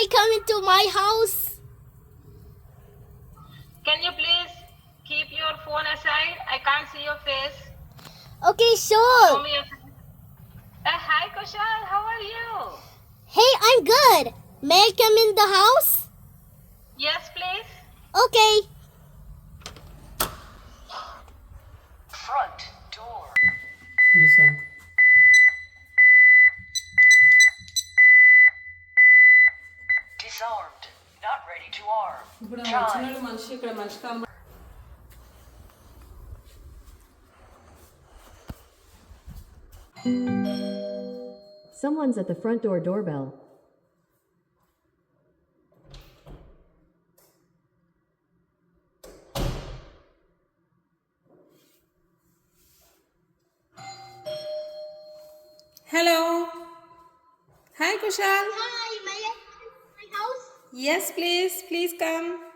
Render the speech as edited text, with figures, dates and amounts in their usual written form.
I come into my house? Can you please keep your phone aside? I can't see your face. Okay, Show sure. me your face. Hi, Kushal. How are you? Hey, I'm good. May I come in the house? Yes, please. Okay. Front door. Listen. Disarmed. Not ready to arm. ఇప్పుడు Time. వచ్చినాడు మనిషి ఇక్కడ మనిషి కనబడ Someone's at the front door doorbell. Hello. Hi Kushal. Hi, may I come in my house? Yes, please. Please come.